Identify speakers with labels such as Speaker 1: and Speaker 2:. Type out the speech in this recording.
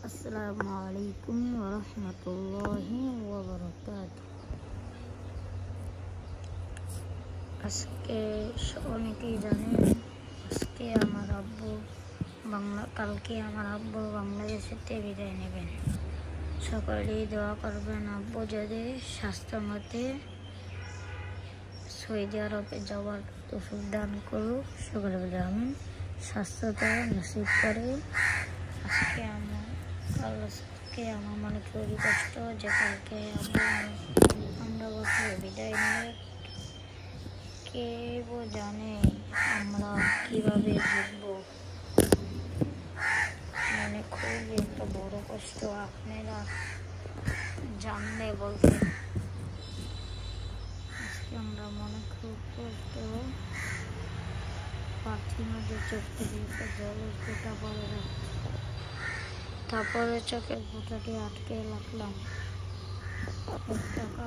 Speaker 1: আসসালামু আলাইকুম ওয়া রাহমাতুল্লাহি ওয়া বারাকাতুহু। আজকে অনেকেই জানেন কালকে আমার আব্বু বাংলাদেশেতে বিদায় নেবেন। সকলেই দোয়া করবেন আব্বু যদি স্বাস্থ্য মতে সৌদি আরবে যাওয়ার তৌফিক দান করুক। সকলে বলে আমিন। স্বাস্থ্যতা নসিব করে। আজকে আমার মনে খুবই কষ্ট যে কালকে আমরা বছর বিদায় নিয়ে কেউ জানে আমরা কিভাবে ভুগবো। মানে খুবই একটা বড় কষ্ট, আপনারা জানলে বলতেন। আজকে আমরা মনে খুব কষ্ট পাচ্ছি না যে চোখ থেকে জলের ফোঁটা পড়ে যাচ্ছে। তারপরে চোখের ফোঁটাটি আটকে রাখলাম। টাকা